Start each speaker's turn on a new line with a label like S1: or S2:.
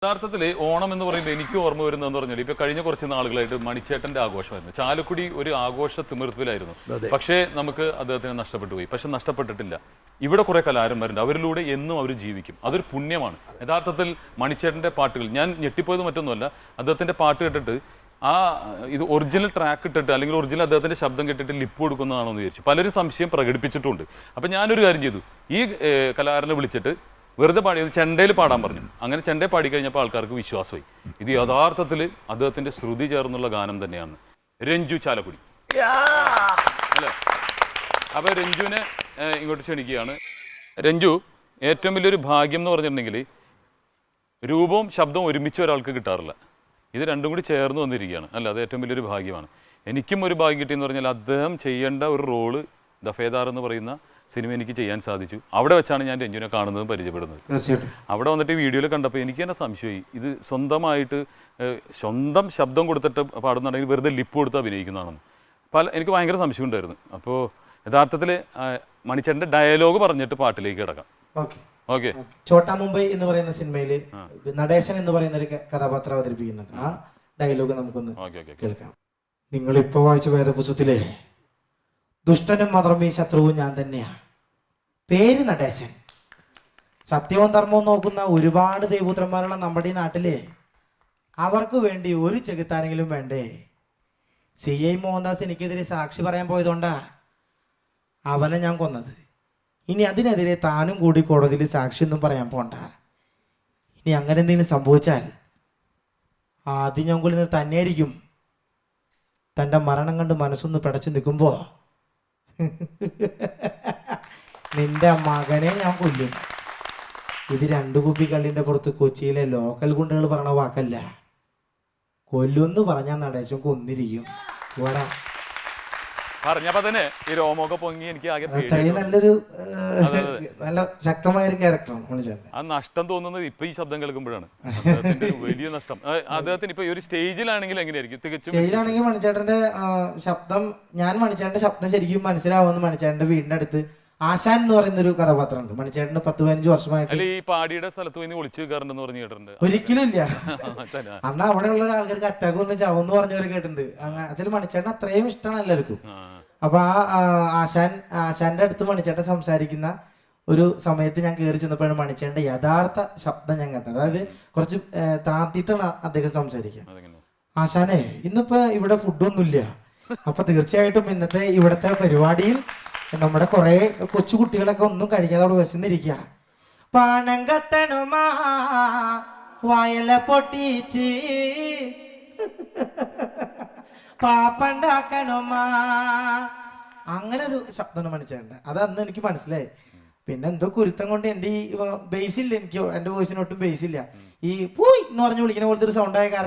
S1: യഥാർത്ഥത്തിൽ ഓണം എന്ന് പറയുമ്പോൾ എനിക്ക് ഓർമ്മ വരുന്നതെന്ന് പറഞ്ഞാൽ ഇപ്പൊ കഴിഞ്ഞ കുറച്ച് നാളുകളായിട്ട് മണിച്ചേട്ടന്റെ ആഘോഷമായിരുന്നു. ചാലക്കുടി ഒരു ആഘോഷ തിമിർപ്പിലായിരുന്നു. പക്ഷേ നമുക്ക് അദ്ദേഹത്തിന് നഷ്ടപ്പെട്ടു പോയി. പക്ഷെ നഷ്ടപ്പെട്ടിട്ടില്ല. ഇവിടെ കുറെ കലാകാരന്മാരുണ്ട്, അവരിലൂടെ എന്നും അവർ ജീവിക്കും. അതൊരു പുണ്യമാണ്. യഥാർത്ഥത്തിൽ മണിച്ചേട്ടന്റെ പാട്ടുകൾ ഞാൻ ഞെട്ടിപ്പോയത് മറ്റൊന്നുമല്ല, അദ്ദേഹത്തിന്റെ പാട്ട് കേട്ടിട്ട് ഇത് ഒറിജിനൽ ട്രാക്ക് ഇട്ടിട്ട് അല്ലെങ്കിൽ ഒറിജിനൽ അദ്ദേഹത്തിന്റെ ശബ്ദം കേട്ടിട്ട് ലിപ്പ് കൊടുക്കുന്നതാണോ എന്ന് വിചാരിച്ചു. പലരും സംശയം പ്രകടിപ്പിച്ചിട്ടുണ്ട്. അപ്പം ഞാനൊരു കാര്യം ചെയ്തു, ഈ കലാകാരനെ വിളിച്ചിട്ട് വെറുതെ പാടിയത് ചെണ്ടയിൽ പാടാൻ പറഞ്ഞു. അങ്ങനെ ചെണ്ടയിൽ പാടിക്കഴിഞ്ഞപ്പോൾ ആൾക്കാർക്ക് വിശ്വാസമായി ഇത് യഥാർത്ഥത്തിൽ അദ്ദേഹത്തിന്റെ ശ്രുതി ചേർന്നുള്ള ഗാനം തന്നെയാണ്. രഞ്ജു ചാലക്കുടി അല്ലേ? അപ്പോൾ രഞ്ജുവിനെ ഇങ്ങോട്ട് ക്ഷണിക്കുകയാണ്. രഞ്ജു, ഏറ്റവും വലിയൊരു ഭാഗ്യം എന്ന് പറഞ്ഞിട്ടുണ്ടെങ്കിൽ രൂപവും ശബ്ദവും ഒരുമിച്ച് ഒരാൾക്ക് കിട്ടാറില്ല. ഇത് രണ്ടും കൂടി ചേർന്ന് വന്നിരിക്കുകയാണ് അല്ല, അത് ഏറ്റവും വലിയൊരു ഭാഗ്യമാണ്. എനിക്കും ഒരു ഭാഗ്യം കിട്ടിയെന്ന് പറഞ്ഞാൽ അദ്ദേഹം ചെയ്യേണ്ട ഒരു റോള് ദഫേദാർ എന്ന് പറയുന്ന സിനിമ എനിക്ക് ചെയ്യാൻ സാധിച്ചു. അവിടെ വെച്ചാണ് ഞാൻ രഞ്ജുവിനെ കാണുന്നതും പരിചയപ്പെടുന്നത്. അവിടെ വന്നിട്ട് വീഡിയോയിൽ കണ്ടപ്പോൾ എനിക്ക് തന്നെ സംശയമായി, ഇത് സ്വന്തമായിട്ട് സ്വന്തം ശബ്ദം കൊടുത്തിട്ട് പാടുന്നുണ്ടെങ്കിൽ വെറുതെ ലിപ്പ് കൊടുത്ത് അഭിനയിക്കുന്നതാണെന്ന് എനിക്ക് ഭയങ്കര സംശയം ഉണ്ടായിരുന്നു. അപ്പോൾ യഥാർത്ഥത്തിൽ മണിച്ചേട്ടൻ്റെ ഡയലോഗ് പറഞ്ഞിട്ട് പാട്ടിലേക്ക് കിടക്കാം. ഓക്കെ.
S2: ചോട്ടാ മുംബൈ എന്ന് പറയുന്ന സിനിമയിൽ നടേശൻ എന്ന് പറയുന്ന ഒരു കഥാപാത്രം അവതരിപ്പിക്കുന്നുണ്ട്. ആ ഡയലോഗ് നമുക്കൊന്ന് കേൾക്കാം. നിങ്ങൾ ഇപ്പൊ വായിച്ച വേദപുസ്തകത്തിലെ ദുഷ്ടനും മാത്രമേ ശത്രുവും ഞാൻ തന്നെയാ. പേര് നടേശൻ. സത്യവും ധർമ്മവും നോക്കുന്ന ഒരുപാട് ദൈവപുത്രന്മാരുള്ള നമ്മുടെ ഈ നാട്ടില് അവർക്ക് വേണ്ടി ഒരു ചെകുത്താനെങ്കിലും വേണ്ടേ? CI മോഹൻദാസ് എനിക്കെതിരെ സാക്ഷി പറയാൻ പോയതുകൊണ്ടാ അവനെ ഞാൻ കൊന്നത്. ഇനി അതിനെതിരെ താനും കൂടി കോടതിയിൽ സാക്ഷിയൊന്നും പറയാൻ പോണ്ട. ഇനി അങ്ങനെ എന്തെങ്കിലും സംഭവിച്ചാൽ ആദ്യം ഞാൻ കൊല്ലുന്നത് തന്നെയായിരിക്കും. തൻ്റെ മരണം കണ്ട് മനസ്സൊന്ന് പിടച്ചു നിൽക്കുമ്പോൾ നിന്റെ മകനെ ഞാൻ കൊല്ലും. ഇത് 2 കുപ്പി കള്ളിൻ്റെ പുറത്ത് കൊച്ചിയിലെ ലോക്കൽ ഗുണ്ടകൾ പറഞ്ഞ വാക്കല്ല. കൊല്ലുമെന്ന് പറഞ്ഞാൽ നടേശം കൊന്നിരിക്കും. ഇവിടെ
S1: പറഞ്ഞപ്പോ തന്നെ ഈ രോമൊക്കെ പൊങ്ങി എനിക്ക് ആകെ
S2: നല്ലൊരു നല്ല ശക്തമായ ഒരു ക്യാരക്ടറാണ് മണിച്ചേട്ടൻ.
S1: ആ നഷ്ടം തോന്നുന്നത് ഇപ്പൊ ഈ ശബ്ദം കേൾക്കുമ്പോഴാണ്. വലിയ നഷ്ടം അദ്ദേഹത്തിന്. ഇപ്പൊ ഒരു സ്റ്റേജിലാണെങ്കിൽ എങ്ങനെയായിരിക്കും? തികച്ചും
S2: സ്റ്റേജിലാണെങ്കിൽ മണിച്ചേട്ടന്റെ ശബ്ദം, ഞാൻ മണിച്ചേട്ടന്റെ ശബ്ദം ശരിക്കും മനസ്സിലാവുമെന്ന് മണിച്ചേട്ടന്റെ വീടിന്റെ അടുത്ത് ആശാൻ എന്ന് പറയുന്ന ഒരു കഥാപാത്രമുണ്ട്. മണിച്ചേട്ടന് 10-15 വർഷമായിട്ട്
S1: ഈ പാടിയുടെ സ്ഥലത്ത് പോയി ഒളിച്ചു കയറുണ്ടെന്ന് പറഞ്ഞു കേട്ടിട്ടുണ്ട്.
S2: ഒരിക്കലും ഇല്ല. അന്ന് അവിടെയുള്ള ആൾക്കാർക്ക് അറ്റാക്ക് വന്ന് ചാവെന്ന് പറഞ്ഞവരെ കേട്ടിട്ടുണ്ട്. അങ്ങനെ അതിൽ മണിച്ചേട്ടൻ അത്രയും ഇഷ്ടമാണ് എല്ലാവർക്കും. അപ്പൊ ആശാന്റെ അടുത്ത് മണിച്ചേട്ടൻ സംസാരിക്കുന്ന ഒരു സമയത്ത് ഞാൻ കയറി ചെന്നപ്പോഴാണ് മണിച്ചേട്ടന്റെ യഥാർത്ഥ ശബ്ദം ഞാൻ കേട്ടത്. അതായത് കുറച്ച് താത്തിട്ടാണ് അദ്ദേഹം സംസാരിക്കുക. ആശാനെ, ഇന്നിപ്പോ ഇവിടെ ഫുഡൊന്നുമില്ല. അപ്പൊ തീർച്ചയായിട്ടും ഇന്നത്തെ ഇവിടത്തെ പരിപാടിയിൽ നമ്മുടെ കുറെ കൊച്ചു കുട്ടികളൊക്കെ ഒന്നും കഴിക്കാതെ അവിടെ വിശന്നിരിക്കുക. പണം കത്തണമാ വയല പൊട്ടിച്ച് പാപ്പണ്ടാക്കണമാ, അങ്ങനെ ഒരു ശബ്ദമാണ് മണിച്ചേട്ടൻ. അത് അന്ന് എനിക്ക് മനസ്സിലായി. പിന്നെ എന്തോ കുരുത്തം കൊണ്ട് എൻ്റെ ഈ ബേസില്ല, എനിക്ക് എൻ്റെ വോയിസിനൊട്ടും ബേസില്ല. ഈ പൂയ് എന്ന് പറഞ്ഞു വിളിക്കുന്ന പോലത്തെ ഒരു സൗണ്ടായ കാരണം